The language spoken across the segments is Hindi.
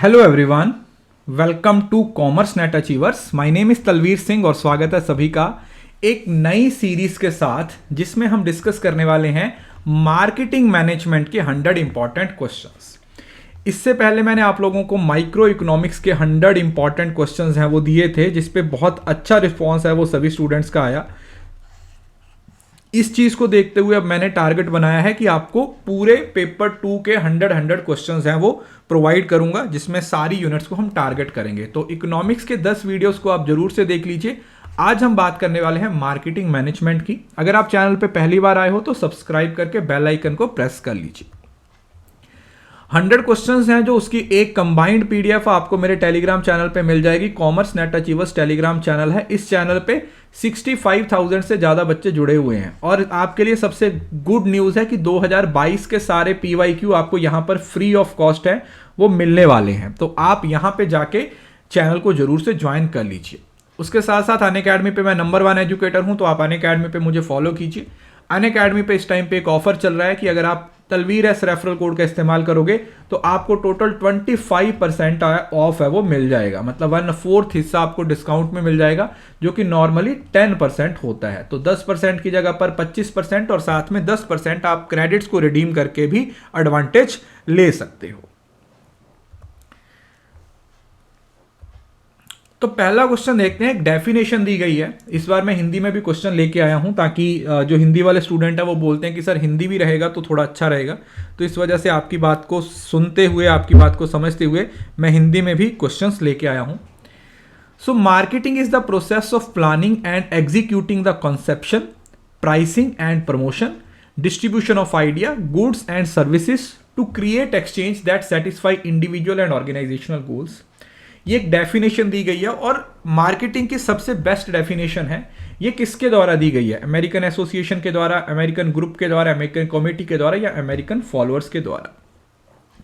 Hello everyone, welcome to commerce net achievers. My name is Talveer Singh और स्वागत है सभी का एक नई सीरीज के साथ जिसमें हम डिस्कस करने वाले हैं मार्केटिंग मैनेजमेंट के 100 इंपॉर्टेंट क्वेश्चंस। इससे पहले मैंने आप लोगों को माइक्रो इकोनॉमिक्स के 100 इंपॉर्टेंट क्वेश्चंस हैं वो दिए थे, जिसपे बहुत अच्छा रिस्पॉन्स है वो सभी स्टूडेंट्स का आया। इस चीज को देखते हुए अब मैंने टारगेट बनाया है कि आपको पूरे पेपर 2 के 100 क्वेश्चंस हैं वो प्रोवाइड करूंगा, जिसमें सारी यूनिट्स को हम टारगेट करेंगे। तो इकोनॉमिक्स के 10 वीडियोस को आप जरूर से देख लीजिए। आज हम बात करने वाले हैं मार्केटिंग मैनेजमेंट की। अगर आप चैनल पे पहली बार आए हो तो सब्सक्राइब करके बेल आइकन को प्रेस कर लीजिए। 100 क्वेश्चंस हैं जो उसकी एक कंबाइंड पीडीएफ आपको मेरे टेलीग्राम चैनल पे मिल जाएगी। Commerce net achievers Telegram channel है। इस चैनल पे 65,000 से ज्यादा बच्चे जुड़े हुए हैं और आपके लिए सबसे गुड न्यूज है कि 2022 के सारे पीवाईक्यू आपको यहां पर फ्री ऑफ कॉस्ट है वो मिलने वाले हैं। तो आप यहां पे जाके चैनल को जरूर से ज्वाइन कर लीजिए। उसके साथ साथ अनअकैडमी पे मैं नंबर 1 एजुकेटर हूं, तो आप अनअकैडमी पे मुझे फॉलो कीजिए। अनअकैडमी पे इस टाइम पे एक ऑफर चल रहा है कि अगर आप तलवीर एस रेफरल कोड का इस्तेमाल करोगे तो आपको टोटल 25% ऑफ है वो मिल जाएगा, मतलब 1/4 हिस्सा आपको डिस्काउंट में मिल जाएगा, जो कि नॉर्मली 10% होता है। तो 10% की जगह पर 25% और साथ में 10% आप क्रेडिट्स को रिडीम करके भी एडवांटेज ले सकते हो। तो पहला क्वेश्चन देखते हैं। एक डेफिनेशन दी गई है। इस बार मैं हिंदी में भी क्वेश्चन लेके आया हूं ताकि जो हिंदी वाले स्टूडेंट है वो बोलते हैं कि सर हिंदी भी रहेगा तो थोड़ा अच्छा रहेगा, तो इस वजह से आपकी बात को सुनते हुए, आपकी बात को समझते हुए मैं हिंदी में भी क्वेश्चंस लेके आया हूं। So marketing is the process of planning and executing the conception, pricing and promotion, distribution of idea, goods and services to create exchange that satisfy individual and organisational goals. ये एक डेफिनेशन दी गई है और मार्केटिंग की सबसे बेस्ट डेफिनेशन है। ये किसके द्वारा दी गई है? अमेरिकन एसोसिएशन के द्वारा, अमेरिकन ग्रुप के द्वारा, अमेरिकन कमिटी के द्वारा या अमेरिकन फॉलोअर्स के द्वारा।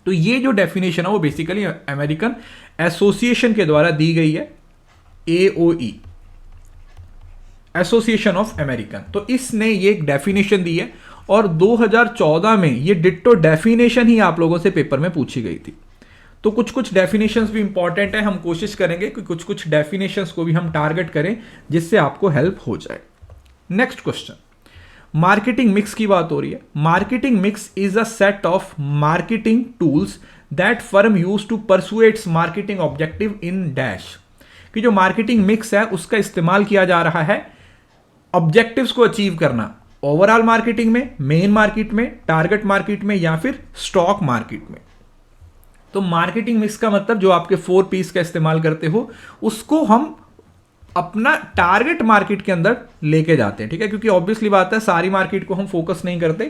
तो ये जो डेफिनेशन है वो बेसिकली अमेरिकन एसोसिएशन के द्वारा दी गई है, AOE, एसोसिएशन ऑफ अमेरिकन। तो इसने ये एक डेफिनेशन दी है और 2014 में ये डिट्टो डेफिनेशन ही आप लोगों से पेपर में पूछी गई थी। तो कुछ कुछ डेफिनेशंस भी इंपॉर्टेंट है। हम कोशिश करेंगे कि कुछ कुछ डेफिनेशंस को भी हम टारगेट करें जिससे आपको हेल्प हो जाए। नेक्स्ट क्वेश्चन, मार्केटिंग मिक्स की बात हो रही है। Marketing mix is a set of marketing tools that firm use to pursue its marketing objective in dash. कि जो मार्केटिंग मिक्स है उसका इस्तेमाल किया जा रहा है ऑब्जेक्टिव्स को अचीव करना, ओवरऑल मार्केटिंग में, मेन मार्केट में, टारगेट मार्केट में या फिर स्टॉक मार्केट में। तो मार्केटिंग मिक्स का मतलब जो आपके 4 P's का इस्तेमाल करते हो उसको हम अपना टारगेट मार्केट के अंदर लेके जाते हैं, ठीक है। क्योंकि ऑब्वियसली बात है सारी मार्केट को हम फोकस नहीं करते,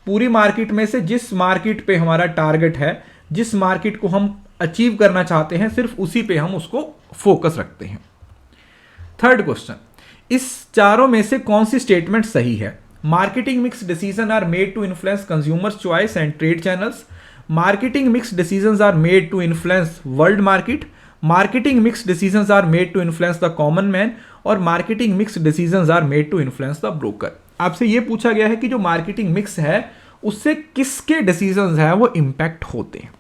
पूरी मार्केट में से जिस मार्केट पे हमारा टारगेट है, जिस मार्केट को हम अचीव करना चाहते हैं, सिर्फ उसी पे हम उसको फोकस रखते हैं। थर्ड क्वेश्चन, इस चारों में से कौन सी स्टेटमेंट सही है? Marketing mix decision are made to influence consumers choice and trade channels. Marketing mix decisions are made to influence world market. Marketing mix decisions are made to influence the common man. और marketing mix decisions are made to influence the broker. आपसे ये पूछा गया है कि जो marketing mix है उससे किसके decisions हैं वो impact होते हैं।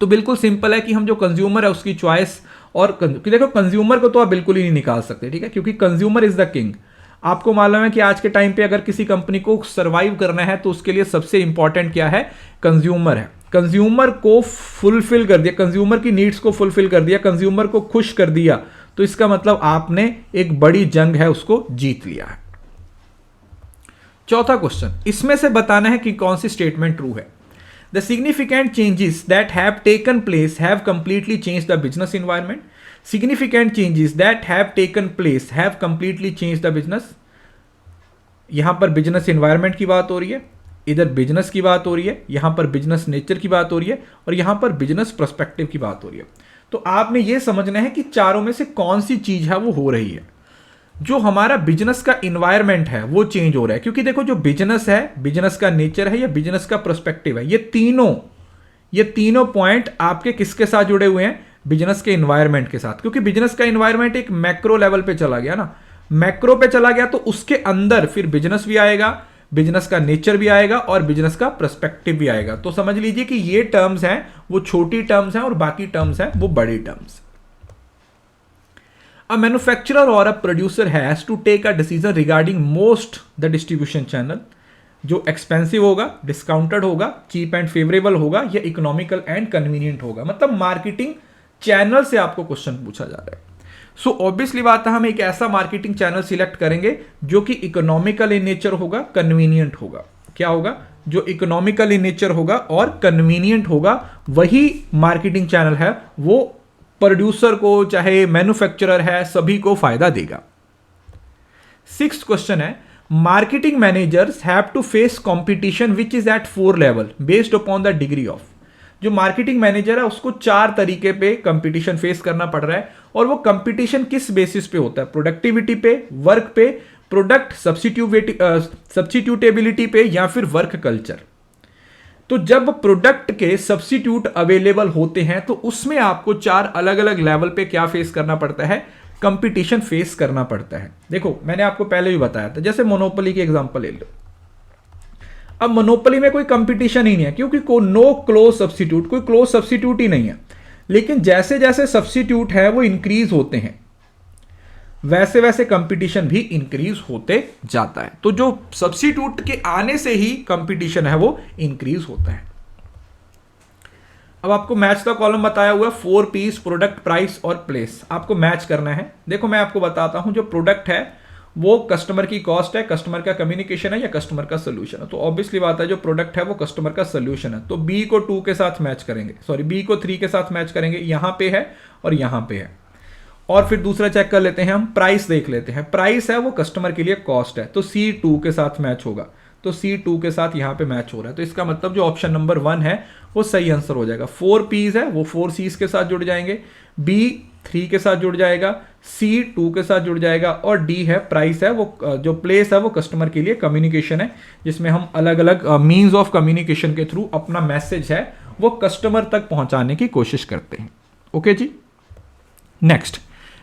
तो बिल्कुल सिंपल है कि हम जो कंज्यूमर है उसकी चॉइस और देखो कंज्यूमर को तो आप बिल्कुल ही नहीं निकाल सकते, ठीक है, क्योंकि कंज्यूमर इज द किंग। आपको मालूम है कि आज के टाइम पे अगर किसी कंपनी को सर्वाइव करना है तो उसके लिए सबसे इंपॉर्टेंट क्या है? कंज्यूमर है। कंज्यूमर को फुलफिल कर दिया, कंज्यूमर की नीड्स को फुलफिल कर दिया, कंज्यूमर को खुश कर दिया, तो इसका मतलब आपने एक बड़ी जंग है उसको जीत लिया है। चौथा क्वेश्चन, इसमें से बताना है कि कौन सी स्टेटमेंट ट्रू है। The significant changes that have taken place have completely change the business environment. Significant changes that have taken place have completely change the business. यहां पर बिजनेस एनवायरनमेंट की बात हो रही है, इधर बिजनेस की बात हो रही है, यहां पर बिजनेस नेचर की बात हो रही है और यहां पर बिजनेस पर्सपेक्टिव की बात हो रही है। तो आपने यह समझना है कि चारों में से कौन सी चीज है वो हो रही है। जो हमारा बिजनेस का इन्वायरमेंट है वो चेंज हो रहा है, क्योंकि देखो जो बिजनेस है, बिजनेस का नेचर है या बिजनेस का पर्सपेक्टिव है, ये तीनों पॉइंट आपके किसके साथ जुड़े हुए हैं? बिजनेस के इन्वायरमेंट के साथ। क्योंकि बिजनेस का इन्वायरमेंट एक मैक्रो लेवल पे चला गया ना, मैक्रो पे चला गया तो उसके अंदर फिर बिजनेस भी आएगा, बिजनेस का नेचर भी आएगा और बिजनेस का पर्सपेक्टिव भी आएगा। तो समझ लीजिए कि ये टर्म्स हैं वो छोटी टर्म्स हैं और बाकी टर्म्स हैं वो बड़ी terms. A manufacturer or a producer has to take a decision regarding most the distribution channel, जो एक्सपेंसिव होगा, डिस्काउंटेड होगा, चीप एंड फेवरेबल होगा या इकोनॉमिकल एंड कन्वीनियंट होगा। मतलब मार्केटिंग चैनल से आपको क्वेश्चन पूछा जा रहा है। सो ऑब्वियसली बात है, हम एक ऐसा मार्केटिंग चैनल सिलेक्ट करेंगे जो कि इकोनॉमिकल इन नेचर होगा, कन्वीनियंट होगा। क्या होगा? जो इकोनॉमिकल इन नेचर होगा और कन्वीनियंट होगा, वही मार्केटिंग चैनल है, वो प्रोड्यूसर को चाहे मैन्युफैक्चरर है सभी को फायदा देगा। 6th क्वेश्चन है, marketing managers have to face competition which is at 4 level based upon the degree of. जो मार्केटिंग मैनेजर है उसको 4 तरीके पे कंपटीशन फेस करना पड़ रहा है, और वो कंपटीशन किस बेसिस पे होता है? प्रोडक्टिविटी पे, वर्क पे, प्रोडक्ट सब्स्टिट्यूटेबिलिटी पे, या फिर वर्क कल्चर। तो जब प्रोडक्ट के सब्स्टिट्यूट अवेलेबल होते हैं तो उसमें आपको 4 अलग अलग लेवल पे क्या फेस करना पड़ता है? कंपटीशन फेस करना पड़ता है। देखो मैंने आपको पहले भी बताया था, जैसे मोनोपोली की एग्जांपल ले लो। अब मोनोपोली में कोई कंपटीशन ही नहीं है, क्योंकि नो क्लोज सब्स्टिट्यूट, कोई क्लोज सब्स्टिट्यूट ही नहीं है। लेकिन जैसे जैसे सब्स्टिट्यूट है वो इंक्रीज होते हैं, वैसे वैसे कंपटीशन भी इंक्रीज होते जाता है। तो जो सब्स्टिट्यूट के आने से ही कंपटीशन है वो इंक्रीज होता है। अब आपको मैच का कॉलम बताया हुआ है, 4 P's, प्रोडक्ट, प्राइस और प्लेस। आपको मैच करना है। देखो मैं आपको बताता हूं, जो प्रोडक्ट है वो कस्टमर की कॉस्ट है, कस्टमर का कम्युनिकेशन है या कस्टमर का सोल्यूशन है। तो ऑब्वियसली बात है जो प्रोडक्ट है वो कस्टमर का सोल्यूशन है। तो बी को 2 के साथ मैच करेंगे, सॉरी बी को 3 के साथ मैच करेंगे, यहां पे है और यहां पे है। और फिर दूसरा चेक कर लेते हैं हम, प्राइस देख लेते हैं। प्राइस है वो कस्टमर के लिए कॉस्ट है, तो सी 2 के साथ मैच होगा। तो सी 2 के साथ यहां पे मैच हो रहा है, तो इसका मतलब जो ऑप्शन नंबर 1 है वो सही आंसर हो जाएगा। 4 P's है वो 4 C's के साथ जुड़ जाएंगे, बी 3 के साथ जुड़ जाएगा, सी 2 के साथ जुड़ जाएगा, और डी है प्राइस है वो, जो प्लेस है वो कस्टमर के लिए कम्युनिकेशन है, जिसमें हम अलग अलग मीन्स ऑफ कम्युनिकेशन के थ्रू अपना मैसेज है वो कस्टमर तक पहुंचाने की कोशिश करते हैं। ओके जी, next,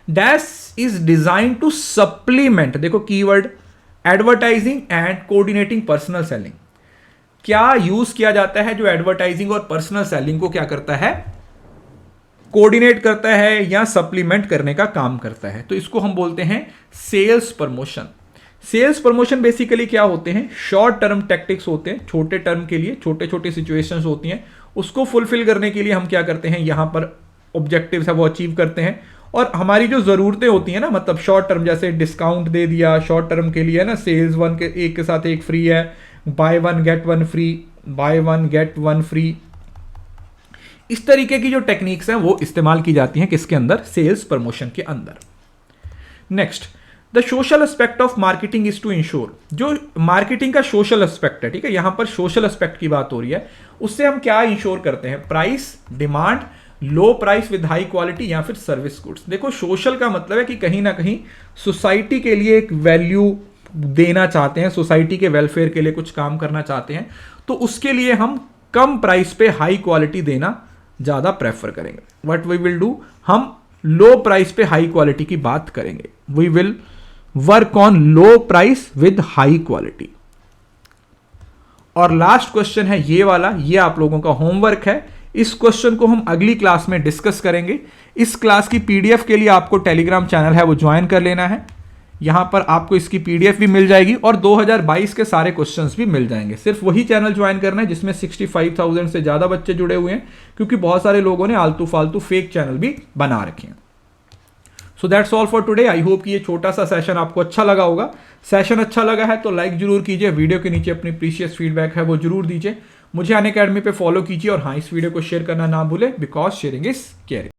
dash is design to supplement, देखो keyword, advertising and coordinating personal selling. क्या यूज किया जाता है जो एडवर्टाइजिंग और पर्सनल सेलिंग को क्या करता है? कोऑर्डिनेट करता है या सप्लीमेंट करने का काम करता है। तो इसको हम बोलते हैं sales promotion. Sales promotion basically क्या होते हैं? शॉर्ट टर्म टैक्टिक्स होते हैं, छोटे टर्म के लिए, छोटे छोटे सिचुएशंस होती हैं, उसको फुलफिल करने के लिए हम क्या करते हैं, यहां पर ऑब्जेक्टिव्स है वो अचीव करते हैं। और हमारी जो ज़रूरतें होती हैं ना, मतलब शॉर्ट टर्म, जैसे डिस्काउंट दे दिया शॉर्ट टर्म के लिए है ना, सेल्स 1 के एक के साथ एक फ्री है, buy 1 get 1 free, buy 1 get 1 free, इस तरीके की जो टेक्निक्स हैं वो इस्तेमाल की जाती हैं किसके अंदर? सेल्स प्रमोशन के अंदर। Next, the social aspect of marketing is to ensure, जो मार्केटिंग का सोशल एस्पेक्ट है, ठीक है, यहां पर सोशल एस्पेक्ट की बात हो रही है, उससे हम क्या इंश्योर करते हैं? Price, demand, low price with high quality, या फिर सर्विस गुड्स। देखो सोशल का मतलब है कि कहीं ना कहीं सोसाइटी के लिए एक वैल्यू देना चाहते हैं, सोसाइटी के वेलफेयर के लिए कुछ काम करना चाहते हैं, तो उसके लिए हम कम प्राइस पे हाई क्वालिटी देना ज्यादा प्रेफर करेंगे। व्हाट वी विल डू, हम लो प्राइस पे हाई क्वालिटी की बात करेंगे। We will work on low price with high quality. और लास्ट क्वेश्चन है ये वाला, ये आप लोगों का होमवर्क है। इस क्वेश्चन को हम अगली क्लास में डिस्कस करेंगे। इस क्लास की पीडीएफ के लिए आपको टेलीग्राम चैनल है वो ज्वाइन कर लेना है, यहां पर आपको इसकी पीडीएफ भी मिल जाएगी और 2022 के सारे क्वेश्चंस भी मिल जाएंगे। सिर्फ वही चैनल ज्वाइन करना है जिसमें 65,000 से ज्यादा बच्चे जुड़े हुए हैं, क्योंकि बहुत सारे लोगों ने आलतू फालतू फेक चैनल भी बना रखे हैं। So that's all for today. I hope कि ये छोटा सा सेशन आपको अच्छा लगा होगा। सेशन अच्छा लगा है तो लाइक जरूर कीजिए, वीडियो के नीचे अपनी प्रीशियस फीडबैक है वो जरूर दीजिए, मुझे अनअकैडमी पे फॉलो कीजिए, और हाँ, इस वीडियो को शेयर करना ना भूले, बिकॉज शेयरिंग इज केयरिंग।